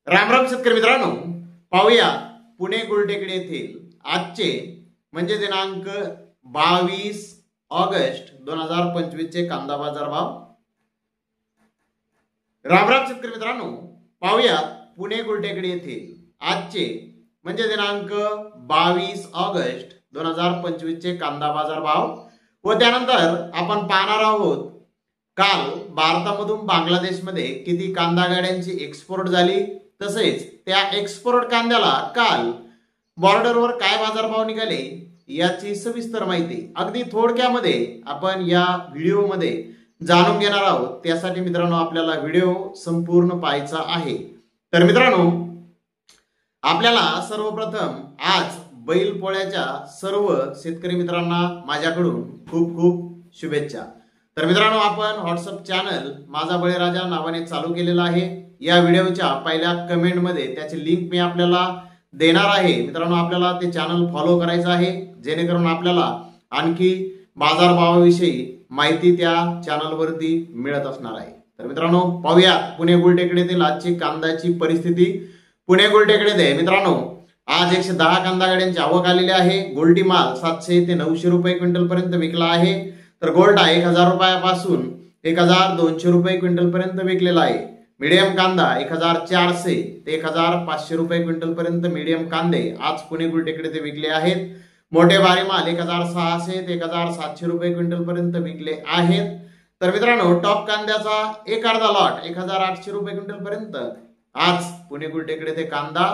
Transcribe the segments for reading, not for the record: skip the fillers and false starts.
रामराम शेतकरी मित्रांनो, पाहूया पुणे गुलटेकडी येथील आजचे म्हणजे दिनांक 22 ऑगस्ट 2025 चे कांदा बाजार भाव। रामराम शेतकरी मित्रांनो, पाहूया पुणे गुलटेकडी येथील आजचे म्हणजे दिनांक 22 ऑगस्ट 2025 चे कांदा बाजार भाव व त्यानंतर आपण पाहणार आहोत काल भारतामधून बांगलादेशमध्ये किती कांदा गाड्यांची एक्सपोर्ट झाली, तसेच त्या एक्सपोर्ट कांद्याला काल बॉर्डरवर काय बाजारभाव निघाले याची सविस्तर माहिती अगदी थोडक्यामध्ये आपण या व्हिडिओमध्ये जाणून घेणार आहोत। त्यासाठी मित्रांनो आपल्याला व्हिडिओ संपूर्ण पाहायचा आहे। तर मित्रांनो, आपल्याला सर्वप्रथम आज बैलपोळ्याच्या सर्व शेतकरी मित्रांना माझ्याकडून खूप खूप शुभेच्छा। तर मित्रांनो, आपण व्हॉट्सअप चॅनल माझा बळीराजा नावाने चालू केलेला आहे। या व्हिडिओच्या पहिल्या कमेंट मध्ये त्याची लिंक मी आपल्याला देणार आहे। मित्रांनो, आपल्याला ते चॅनल फॉलो करायचं आहे जेणेकरून आपल्याला आणखी बाजारभावाविषयी माहिती त्या चॅनल वरती मिळत असणार आहे। तर मित्रांनो, पाहूया पुणे गुलटेकडीतील आजची कांद्याची परिस्थिती। पुणे गुलटेकडीमध्ये मित्रांनो आज 110 कांदा गाड्यांची आवक आलेली आहे। गोल्डी माल 700 ते 900 रुपये क्विंटल पर्यंत विकला आहे। तर गोल्डा 1000 रुपयापासून 1200 रुपये क्विंटल पर्यंत विकलेला आहे। मीडियम कांदा 1400 ते 1500 रुपये क्विंटल पर्यंत मीडियम कांदे आज पुणे गुलटेकडे ते विकले आहेत। मोठे भारी माल 1600 ते 1700 रुपये क्विंटल पर्यंत विकले आहेत। तर मित्रांनो, टॉप कांद्याचा एक अर्धा लॉट 1800 रुपये क्विंटल पर्यंत आज पुणे गुलटेकडे ते कांदा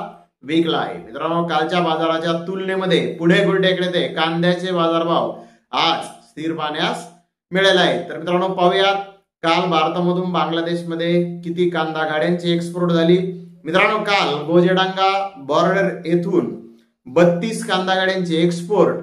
विकला आहे। मित्रांनो, कालच्या बाजाराच्या तुलनेमध्ये पुणे गुलटेकडे ते कांद्याचे बाजारभाव आज स्थिर पाहण्यास मिळाले आहेत। तर मित्रांनो, पाहूयात काल भारतामधून बांगलादेशमध्ये किती कांदा गाड्यांची एक्सपोर्ट झाली। मित्रांनो, काल गोजेडांगा बॉर्डर येथून 32 कांदा गाड्यांची एक्सपोर्ट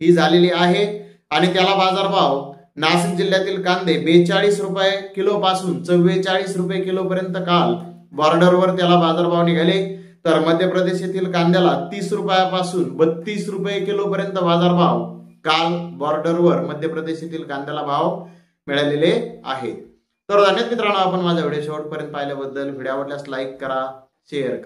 ही झालेली आहे आणि त्याला बाजारभाव नाशिक जिल्ह्यातील कांदे 42 रुपये किलो पासून 44 रुपये किलो पर्यंत काल बॉर्डरवर त्याला बाजारभाव निघाले। तर मध्य प्रदेश येथील कांद्याला 30 रुपयापासून 32 रुपये किलो पर्यंत बाजारभाव काल बॉर्डरवर मध्य प्रदेश येथील कांद्याला भाव मिळालेले आहेत। तर धन्यवाद मित्रांनो, आपण माझा व्हिडिओ शेवटपर्यंत पाहिल्याबद्दल। व्हिडिओ आवडल्यास लाईक करा, शेअर करा।